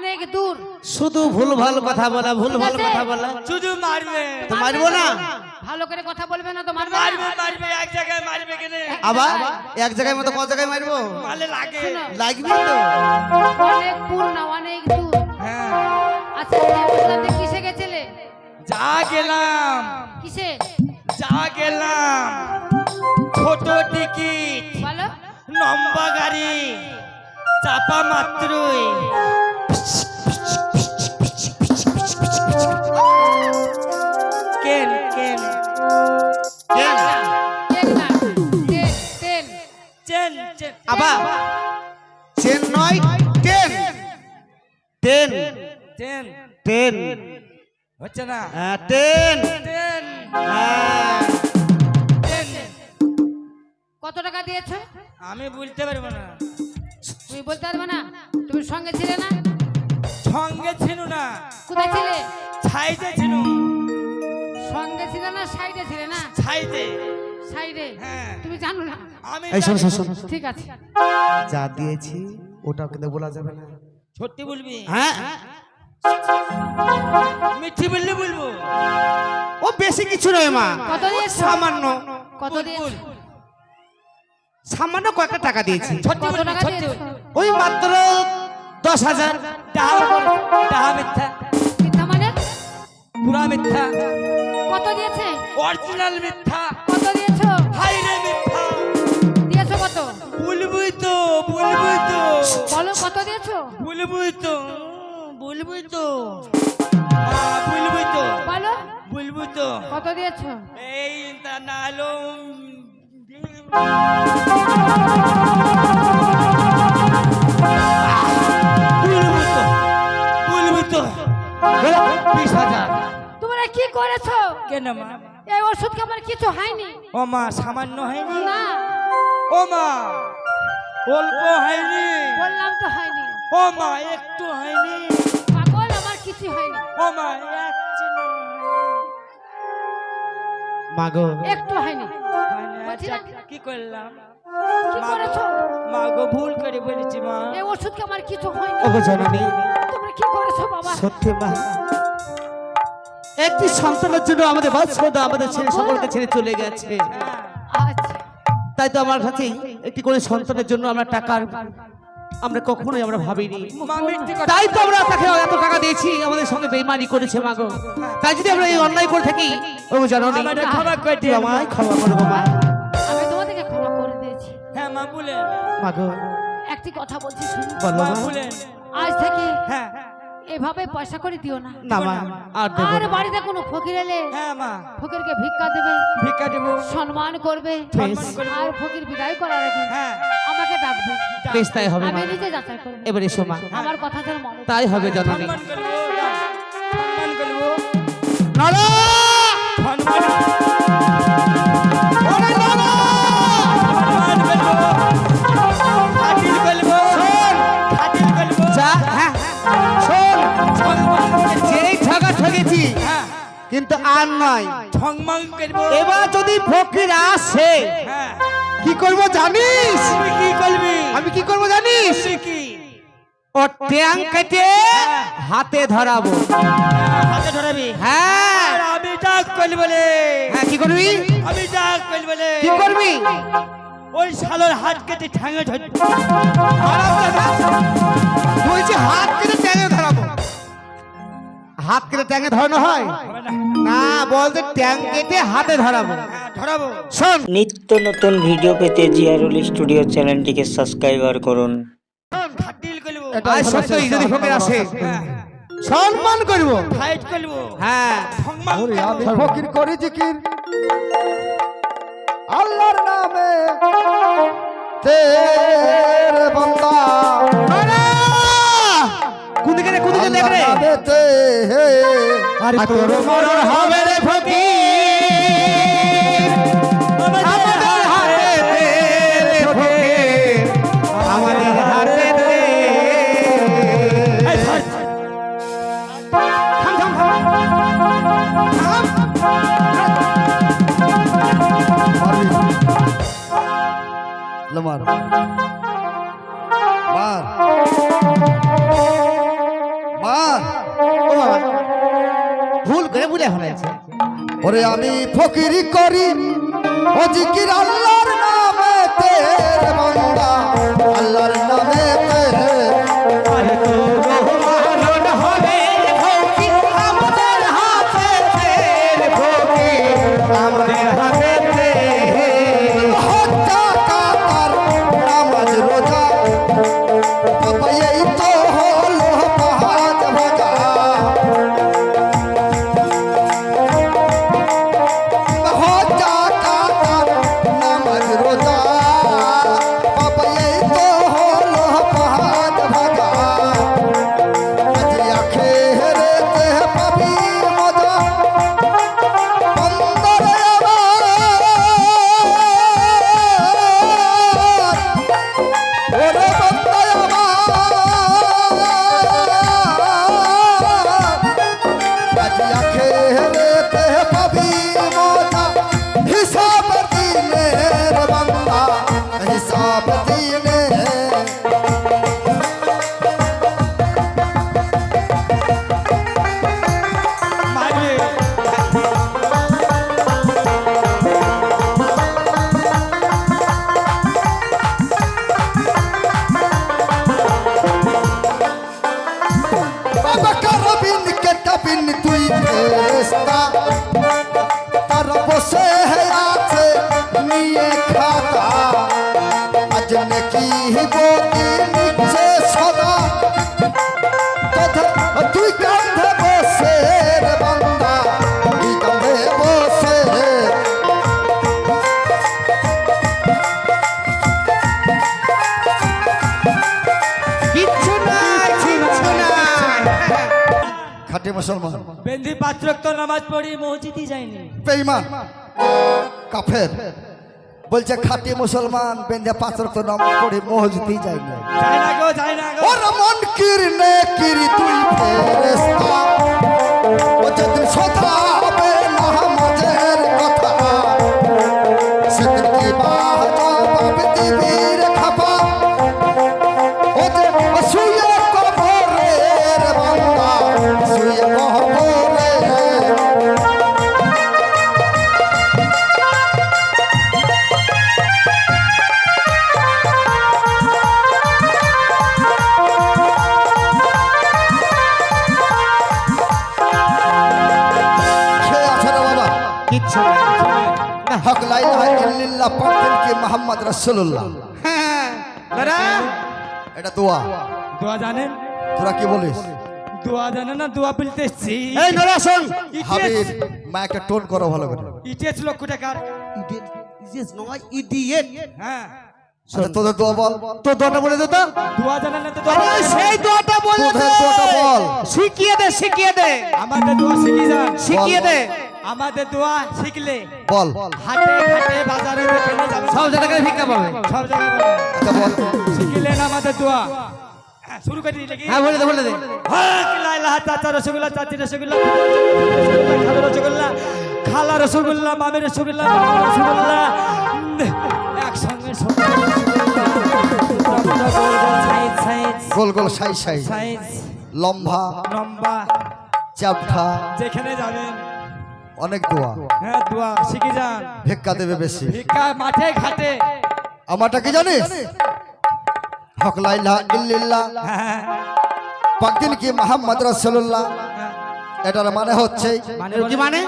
অনেক দূর। শুধু ভুলভাল কথা বলা, ভুলভাল কথা বলা। শুধু মারবে তো মারবো না? ভালো করে কথা বলবে না তো মারবে না। মারবে মারবে এক জায়গায় মারবে কেন? আবার এক জায়গায় মতো কত জায়গায় মারবো? মারলে লাগে। লাগবে তো। অনেক দূর না, অনেক দূর। হ্যাঁ। আচ্ছা তুমি কিসে গেছিলে? যা গেলাম। কিসে? যা গেলাম ছোট টিকিট, বলো। লম্বা গাড়ি, চাপা মাত্রই কেন কেন কেন? ট্রেন না, ট্রেন, ট্রেন। চেন চেন আবার Chennai train, train, chain train, হচ্ছে না। ট্রেন, চেন হ্যাঁ। চেন কত টাকা দিয়েছো? আমি বলতে পারবো না। তুমি বলতে পারবে না? তুমি সঙ্গে ছিলে না? সঙ্গে ছিল না, কোথায় ছিলে? সাইডে ছিল। সঙ্গে ছিলে না সাইডে ছিলে না? সাইডে। সাইডে। হ্যাঁ। তুমি জানো না? আমি এই শোন শোন শোন, ঠিক আছে। যা দিয়েছি ওটাও কিন্তু বলা যাবে না। সত্যি বলবি? হ্যাঁ, মিথ্যে বললে বলবো। ও বেশি কিছু নয় মা, কত দিয়েছো? সামান্য, কত বল, দিয়েছো? বল। সামান্য কয়েকটা টাকা দিয়েছি। সত্যি কত বলবি, টাকা সত্যি দিয়েছো? বলবি। ওই মাত্র 10,000। ডাহা মিথ্যা, মিথ্যা মানে? পুরা মিথ্যা, কত দিয়েছে? অরিজিনাল মিথ্যা, কত দিয়েছো? হাইরে মিথ্যা। দিয়েছো কত? বলবই তো, বলবই তো, বলো কত দিয়েছো? বলবই তো, বলবই তো, বলবই তো, বলো বলবই তো। কত দিয়েছো? এই তা না হলো বলবই তো, বলবই তো। 20,000। তোমরা কি করেছো? কেন মা? এই ওষুধ কি আমার কিছু হয়নি? ও মা সামান্য হয়নি? না, ও মা অল্প হয়নি? বললাম তো হয়নি। ও মা একটু হয়নি? পাগল, আমার কিছু হয়নি। ও মা এক চিনো মাগো একটু হয়নি। হয়নি? বলছি আচ্ছা, না। কি করলাম? কি করেছো? মা গো ভুল করে বলেছি মা। এই ওষুধ কি আমার কিছু হয়নি। ওগো জননী, তোমরা কি করেছো বাবা? সত্যি মা, একটি সন্তানের জন্য আমাদের বাচ্চাটা আমাদের ছেলে সকলকে ছেড়ে চলে গেছে। আচ্ছা, তাই তো আমার কাছে একটি করে সন্তানের জন্য আমরা টাকার আমরা কখনোই আমরা ভাবিনি। মা মিথ্যে কথা। তাই তো আমরা তাকে এত টাকা দিয়েছি, আমাদের সঙ্গে বেইমানি করেছে মাগো। তাই যদি আমরা এই অন্যায় করে থাকি, ও জননী আমাদের ক্ষমা করে তুই দিও আমায় ক্ষমা করবো মা। আমি তোমাদেরকে ক্ষমা করে দিয়েছি। হ্যাঁ মা বলেন, মাগো একটি কথা বলছি শুনো। বলো মা মা। বলেন। আজ থেকে হ্যাঁ এভাবে পয়সা করে দিও না। না মা, আর দেবো আর না। বাড়িতে কোনো ফকির এলে হ্যাঁ মা ফকিরকে ভিক্ষা দেবে, ভিক্ষা দেবো, সম্মান করবে, সম্মান করবো। আর ফকির বিদায় করার আগে হ্যাঁ আমাকে ডাকবে। বেশ তাই হবে আমি মা। নিজে যাচাই করবো। এবার এসো মা, আমার কথা যেন মনে তাই হবে জননী। সম্মান করবো, সম্মান করবো, নড়ো! সম্মান ওরে নড়ো! সম্মান করবো, খাতির করবো, শোন! খাতির করবো, যা, হ্যাঁ, শোন! সম্মান করবো। যেই ঠগা ঠগেছি, হ্যাঁ কিন্তু আর নয়। সম্মান করবো। এবার যদি ফকির আসে, হ্যাঁ কি করব জানিস? তুই কি করবি? আমি কি করব জানিস? তুই কি? ও ট্যাং কেটে হাতে ধরাবো। হ্যাঁ, হাতে ধরাবি? হ্যাঁ, আর আমি ডাক করলি বলে, হ্যাঁ, কি করবি? আমি ডাক করলি বলে, কি করবি? ওই শালোর হাত কেটে ঠ্যাঙে ধরবি। বলছি হাত কেটে ট্যাঙে ধরাবো। হাত কেটে ট্যাঙে ধরানো হয় হবে না? না, বলতে ট্যাং কেটে হাতে ধরাবো। হ্যাঁ, ধরাবো। শোন, নিত্য নতুন ভিডিও পেতে জিয়ারুল স্টুডিও চ্যানেলটিকে সাবস্ক্রাইবার করুন। খাটিল করবো, আজ সত্যই যদি ফকির আসে, হ্যাঁ, সম্মান করবো। ফাইট করবো, হ্যাঁ, সম্মান ওরে আমি করবো। ফকির করি জিকির আল্লাহর নামে তেরে বান্দা কোন দিকে রে, কোন দিকে দেখ রে? আল্লাহর নামেতে আর তোর মরণ হবে রে ফকির, আমাদের হাতে দে রে ফকির, আমাদের হাতে দে। এই ধর। থাম, থাম, থাম। থাম। মার মার বলে হয়েছে। ওরে আমি ফকিরি করি ও জিকির আল্লাহর নামে তের বান্দা আল্লাহর নামে আরে তো রহমান হবে ফকির আমাদের হাতে তের ফকির আমাদের হাতে তের হত্যা কাতার নামাজ রোজা বাবা এই তো হলো পাহাড় ভাজা হত্যা কাতার নামাজ রোজা বাবা এই তো হলো পাহাড় ভাজা আজ আখেরাতে পাবি মজা বন্দরে আবার ওরে বন্দে আমার আজ আখেরাতে পাবি মজা হিসাব দিনের বান্দা হিসাব দিনের মারবে বাবা কারবিন কেটাবিন তুই ফেরেশতা তার বসে আছে নিয়ে খাতা আজ নাকি বতি নিচে সদা তুই কাঁধে বসে রে বান্দা তুই কাঁধে বসে কিচ্ছু নাই কিচ্ছু নাই। খাঁটি মুসলমান বেন্দি পাত্রক্ত নামাজ পড়ি মসজিদই যায়নি। বেঈমান কাফের বলছে খাঁটি মুসলমান বেঁধে পাঁচ ওয়াক্ত নামাজ পড়ে মসজিদে যায় না যায় না গো, যায় না গো। ওর মন কিরনে কিরি তুই ফেরেশতা ও যেদিন শোধাবে নামাজের কথা সেদিন কি জবাব দিবি রে খাপা ও যে শুয়ে কবরে রে বান্দা শুয়ে কবরে খেয়ে আছে রে বাবা কিচ্ছু নাই। হক লা ইলাহা ইল্লাল্লাহ পড়তেন কি মুহাম্মদ রাসূলুল্লাহ হ্যাঁ দাদা এটা দোয়া দোয়া জানেন? তোরা কি বলিস দোয়া জানেন না? দোয়া বলতে এসছি। এই নরা শোন হাবিব মা একটা টোন করো ভালো করে ইটেস লক্ষ টাকার। ইডিয়েট নয় ইডিয়েট। হ্যাঁ, আচ্ছা তোদের দোয়া বল তো দোয়াটা বলে দে তো। দোয়া জানেন না তো দোয়া আরে জানেন না? সেই দোয়াটা বলে দে। তোদের দোয়াটা বল শিখিয়ে দে শিখিয়ে দে আমাদের দোয়া শিখি যান। শিখিয়ে দে। আমাদের দোয়া শিখলে বল হাটে ঘাটে বাজারে দোকানে যাবেন, সব জায়গায় ভিক্ষা পাবে। সব জায়গায় বলেন। আচ্ছা বল শিখলেন আমাদের দোয়া। হ্যাঁ, শুরু করে দিলে কি? হ্যাঁ বলে দে বলে দে। হক লা ইলাহা চাচা রসগোল্লা, চাচি রসগোল্লা, খালা রসগোল্লা, খালা রসগোল্লা, মামের রসগোল্লা, মামার রসগোল্লা, একসঙ্গে সব রসগোল্লা। সাইজ সাইজ গোল গোল সাই সাই সাইজ লম্বা লম্বা, চাপঠা যেখানে যাবেন অনেক দোয়া হ্যাঁ দোয়া শিখে যান। ভিক্ষা দেবে বেশি ভিক্ষা মাঠে ঘাটে। আমারটা কি জানিস হক লা ইলাহা ইল্লাল্লাহ হ্যাঁ, পাকদিন কি মুহাম্মদ রাসূলুল্লাহ হ্যাঁ। এটার মানে হচ্ছে কি মানে